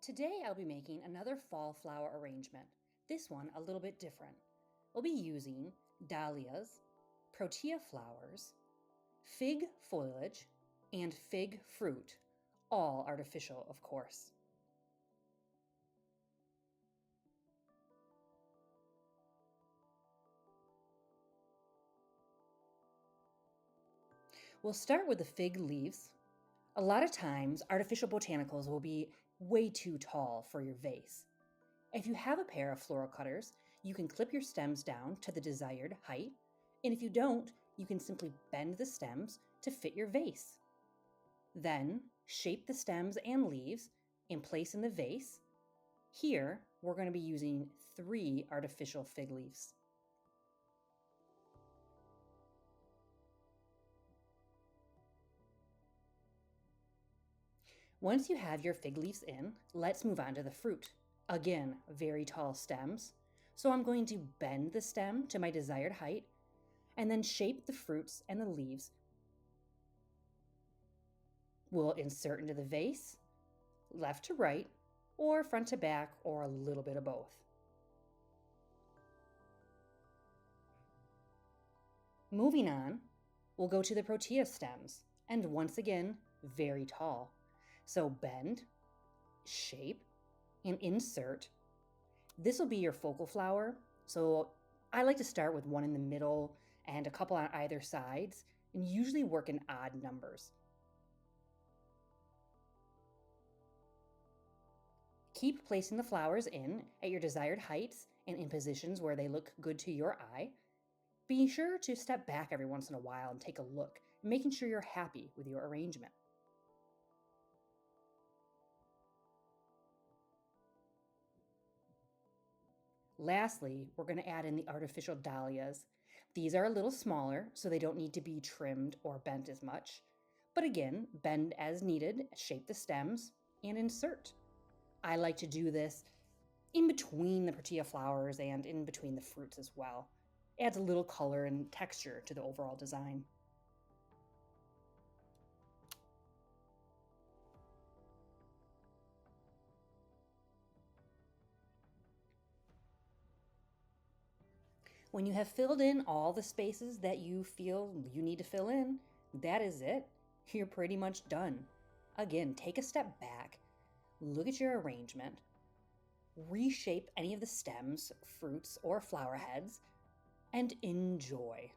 Today I'll be making another fall flower arrangement, this one a little bit different. We'll be using dahlias, protea flowers, fig foliage, and fig fruit, all artificial of course. We'll start with the fig leaves. A lot of times, artificial botanicals will be way too tall for your vase. If you have a pair of floral cutters, you can clip your stems down to the desired height, and if you don't, you can simply bend the stems to fit your vase. Then, shape the stems and leaves and place in the vase. Here, we're going to be using 3 artificial fig leaves. Once you have your fig leaves in, let's move on to the fruit. Again, very tall stems. So I'm going to bend the stem to my desired height and then shape the fruits and the leaves. We'll insert into the vase, left to right, or front to back, or a little bit of both. Moving on, we'll go to the protea stems, and once again, very tall. So bend, shape, and insert. This will be your focal flower. So I like to start with one in the middle and a couple on either sides, and usually work in odd numbers. Keep placing the flowers in at your desired heights and in positions where they look good to your eye. Be sure to step back every once in a while and take a look, making sure you're happy with your arrangement. Lastly, we're going to add in the artificial dahlias. These are a little smaller, so they don't need to be trimmed or bent as much. But again, bend as needed, shape the stems, and insert. I like to do this in between the protea flowers and in between the fruits as well. Adds a little color and texture to the overall design. When you have filled in all the spaces that you feel you need to fill in, that is it. You're pretty much done. Again, take a step back, look at your arrangement, reshape any of the stems, fruits, or flower heads, and enjoy.